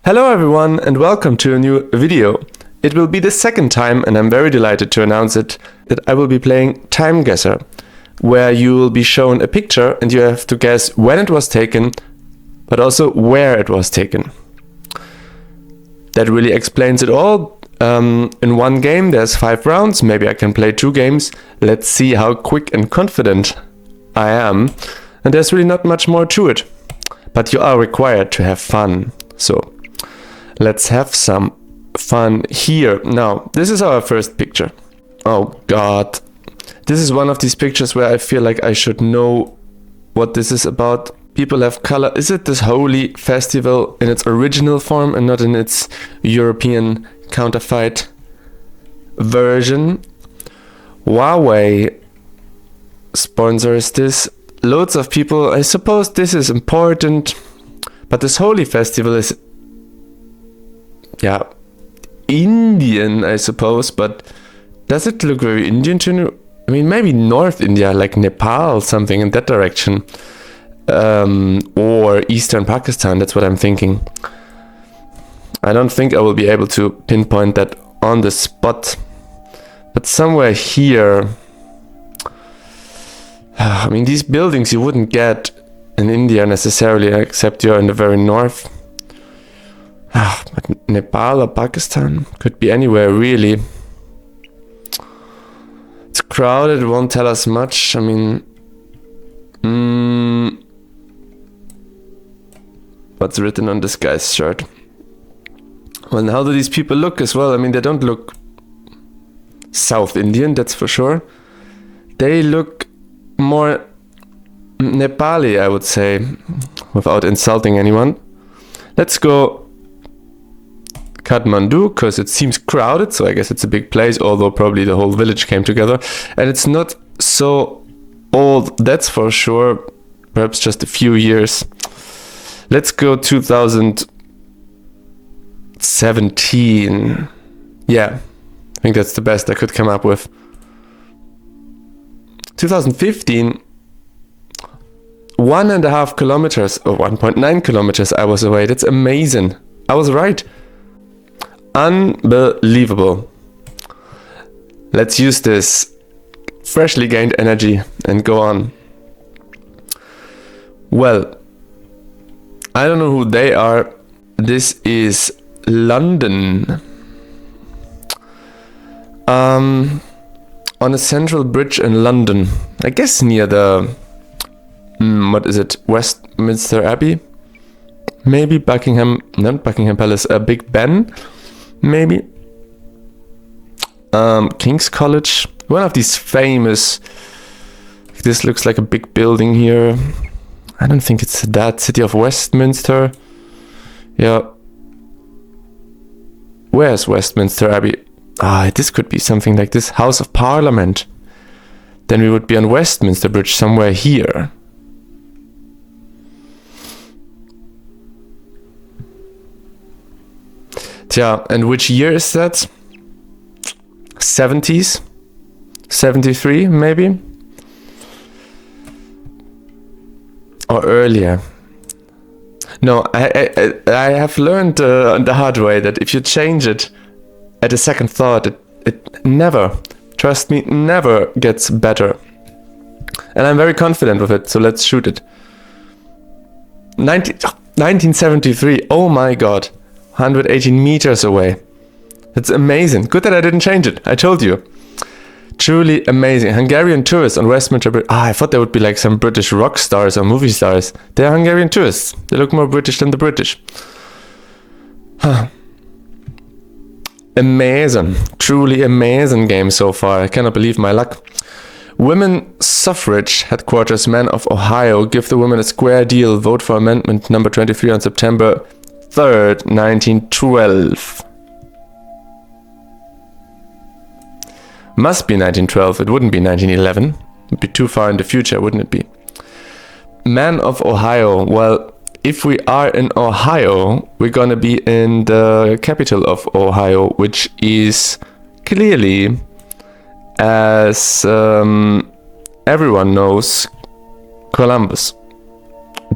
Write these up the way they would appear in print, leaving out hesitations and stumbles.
Hello everyone and welcome to a new video. It will be the second time, and I'm very delighted to announce it, that I will be playing Timeguessr, where you will be shown a picture and you have to guess when it was taken, but also where it was taken. That really explains it all. In one game there's 5 rounds, maybe I can play 2 games. Let's see how quick and confident I am. And there's really not much more to it. But you are required to have fun. So let's have some fun here. Now, this is our first picture. Oh god. This is one of these pictures where I feel like I should know what this is about. People have color. Is it this holy festival in its original form and not in its European counterfeit version? Huawei sponsors this. Loads of people. I suppose this is important. But this holy festival is, yeah, Indian, I suppose. But does it look very Indian to you? I mean, maybe North India, like Nepal, something in that direction. Or Eastern Pakistan, that's what I'm thinking. I don't think I will be able to pinpoint that on the spot. But somewhere here... I mean, these buildings you wouldn't get in India necessarily, except you're in the very north. But Nepal or Pakistan? Could be anywhere, really. It's crowded, it won't tell us much. I mean... what's written on this guy's shirt? Well, how do these people look as well? I mean, they don't look South Indian, that's for sure. They look more Nepali, I would say, without insulting anyone. Let's go Kathmandu, because it seems crowded, so I guess it's a big place, although probably the whole village came together. And it's not so old, that's for sure. Perhaps just a few years. Let's go 2017. Yeah, I think that's the best I could come up with. 2015, 1.5 kilometers or 1.9 kilometers I was away. That's amazing. I was right. Unbelievable. Let's use this freshly gained energy and go on. Well, I don't know who they are. This is London. On a central bridge in London. I guess near the... what is it? Westminster Abbey? Maybe Buckingham... Not Buckingham Palace. Big Ben? Maybe. King's College. One of these famous... This looks like a big building here. I don't think it's that. City of Westminster. Yeah. Where's Westminster Abbey? This could be something like this. House of Parliament. Then we would be on Westminster Bridge somewhere here. Tja, and which year is that? 70s? 73 maybe? Or earlier. No, I have learned the hard way that if you change it at a second thought, it never, trust me, never gets better. And I'm very confident with it, so let's shoot it. 1973, oh my god, 118 meters away. That's amazing. Good that I didn't change it, I told you. Truly amazing. Hungarian tourists on Westminster Bridge. I thought they would be like some British rock stars or movie stars. They're Hungarian tourists. They look more British than the British. Amazing. Truly amazing game so far. I cannot believe my luck. Women suffrage headquarters, men of Ohio, give the women a square deal. Vote for amendment number 23 on September 3rd, 1912. Must be 1912, it wouldn't be 1911. It'd be too far in the future, wouldn't it be? Man of Ohio. Well, if we are in Ohio, we're gonna be in the capital of Ohio, which is clearly, as everyone knows, Columbus.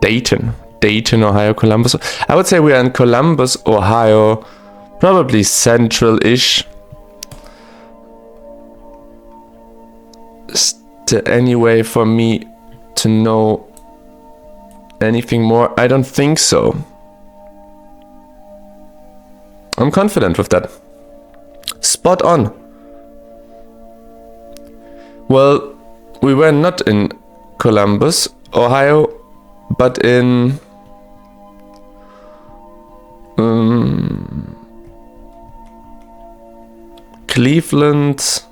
Dayton. Dayton, Ohio, Columbus. I would say we are in Columbus, Ohio, probably central-ish. Is there any way for me to know anything more? I don't think so. I'm confident with that. Spot on. Well, we were not in Columbus, Ohio, but in Cleveland.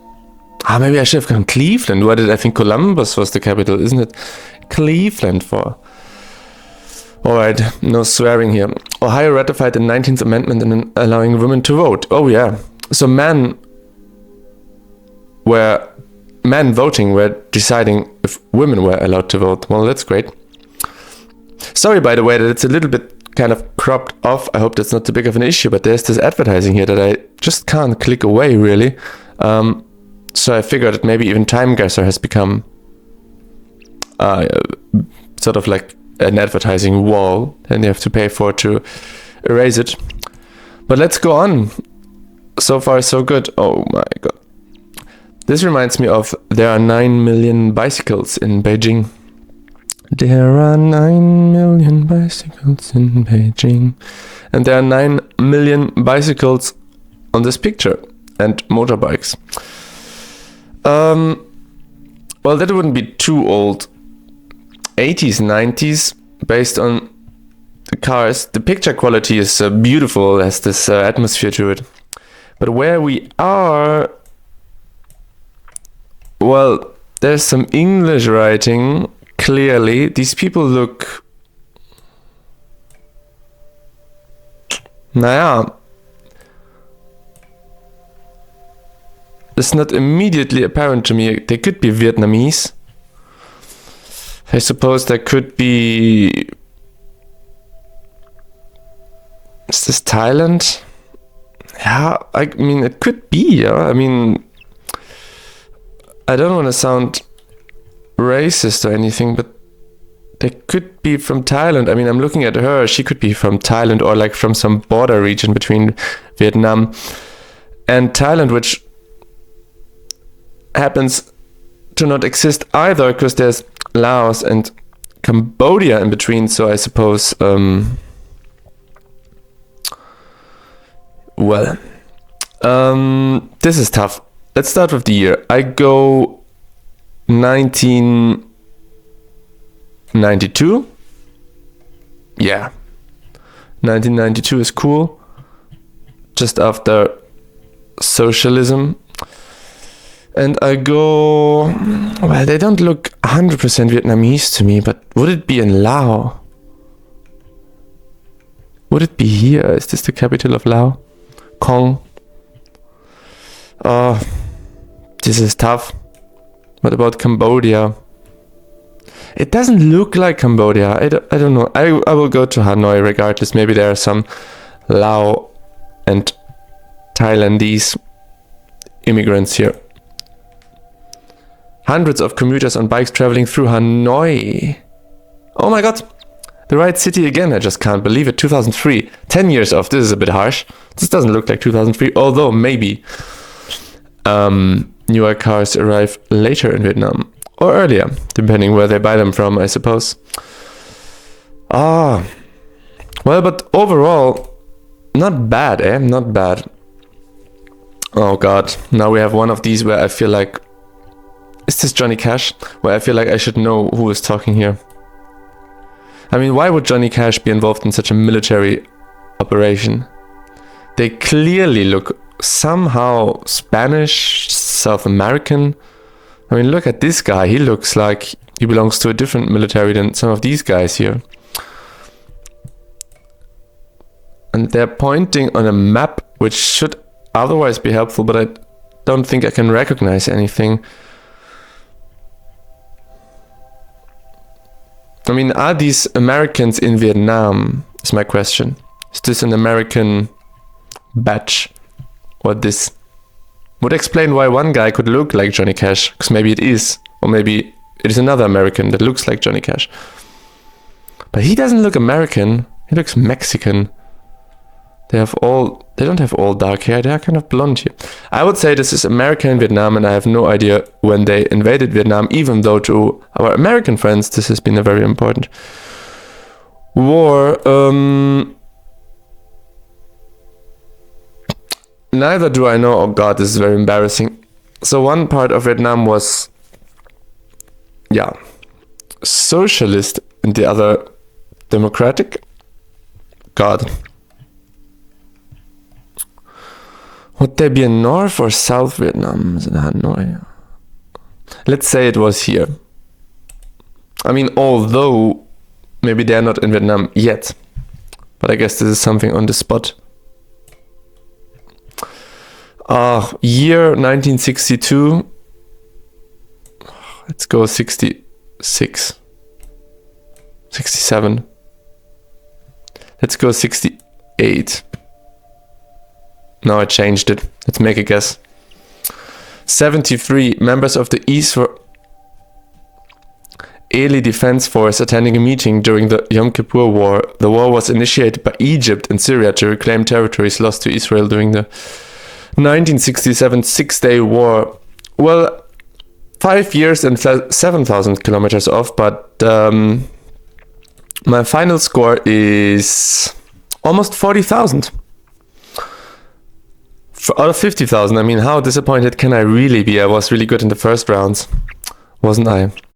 Maybe I should have gone Cleveland. Why did I think Columbus was the capital? Isn't it Cleveland for? Alright, no swearing here. Ohio ratified the 19th Amendment in allowing women to vote. Oh yeah. So men voting were deciding if women were allowed to vote. Well, that's great. Sorry, by the way, that it's a little bit kind of cropped off. I hope that's not too big of an issue, but there's this advertising here that I just can't click away, really. So I figured that maybe even Timeguessr has become sort of like an advertising wall, and you have to pay for it to erase it. But let's go on. So far, so good. Oh my god. This reminds me of there are 9 million bicycles in Beijing. There are 9 million bicycles in Beijing. And there are 9 million bicycles on this picture. And motorbikes. Well, that wouldn't be too old. 80s, 90s, based on the cars. The picture quality is beautiful, has this atmosphere to it. But where we are... Well, there's some English writing, clearly. These people look... Naja. It's not immediately apparent to me. They could be Vietnamese. I suppose there could be... Is this Thailand? Yeah, I mean, it could be, yeah. I mean... I don't want to sound racist or anything, but they could be from Thailand. I mean, I'm looking at her. She could be from Thailand or like from some border region between Vietnam and Thailand, which happens to not exist either because there's Laos and Cambodia in between. So I suppose, this is tough. Let's start with the year. I go 1992. Yeah. 1992 is cool. Just after socialism. And I go... Well, they don't look 100% Vietnamese to me, but would it be in Laos? Would it be here? Is this the capital of Laos? Kong. Oh, this is tough. What about Cambodia? It doesn't look like Cambodia. I don't know. I will go to Hanoi regardless. Maybe there are some Lao and Thailandese immigrants here. Hundreds of commuters on bikes traveling through Hanoi. Oh my god. The right city again. I just can't believe it. 2003. 10 years off. This is a bit harsh. This doesn't look like 2003. Although maybe newer cars arrive later in Vietnam. Or earlier. Depending where they buy them from, I suppose. Well, but overall, not bad, eh? Not bad. Oh god. Now we have one of these where I feel like... Is this Johnny Cash? Where I feel like I should know who is talking here. I mean, why would Johnny Cash be involved in such a military operation? They clearly look somehow Spanish, South American. I mean, look at this guy. He looks like he belongs to a different military than some of these guys here. And they're pointing on a map, which should otherwise be helpful, but I don't think I can recognize anything. I mean, are these Americans in Vietnam, is my question. Is this an American badge? Or this would explain why one guy could look like Johnny Cash, because maybe it is. Or maybe it is another American that looks like Johnny Cash. But he doesn't look American. He looks Mexican. They don't have all dark hair. They are kind of blonde here. I would say this is America and Vietnam, and I have no idea when they invaded Vietnam, even though to our American friends, this has been a very important war. Neither do I know. Oh God, this is very embarrassing. So one part of Vietnam was, yeah, socialist, and the other democratic. God. Would there be a North or South Vietnam? Is it Hanoi? Let's say it was here. I mean, although maybe they're not in Vietnam yet. But I guess this is something on the spot. Year 1962. Let's go 66. 67. Let's go 68. No, I changed it. Let's make a guess. 73 members of the Israeli Defense Force attending a meeting during the Yom Kippur War. The war was initiated by Egypt and Syria to reclaim territories lost to Israel during the 1967 Six-Day War. Well, 5 years and 7,000 kilometers off, but my final score is almost 40,000. Out of 50,000, I mean, how disappointed can I really be? I was really good in the first rounds, wasn't I?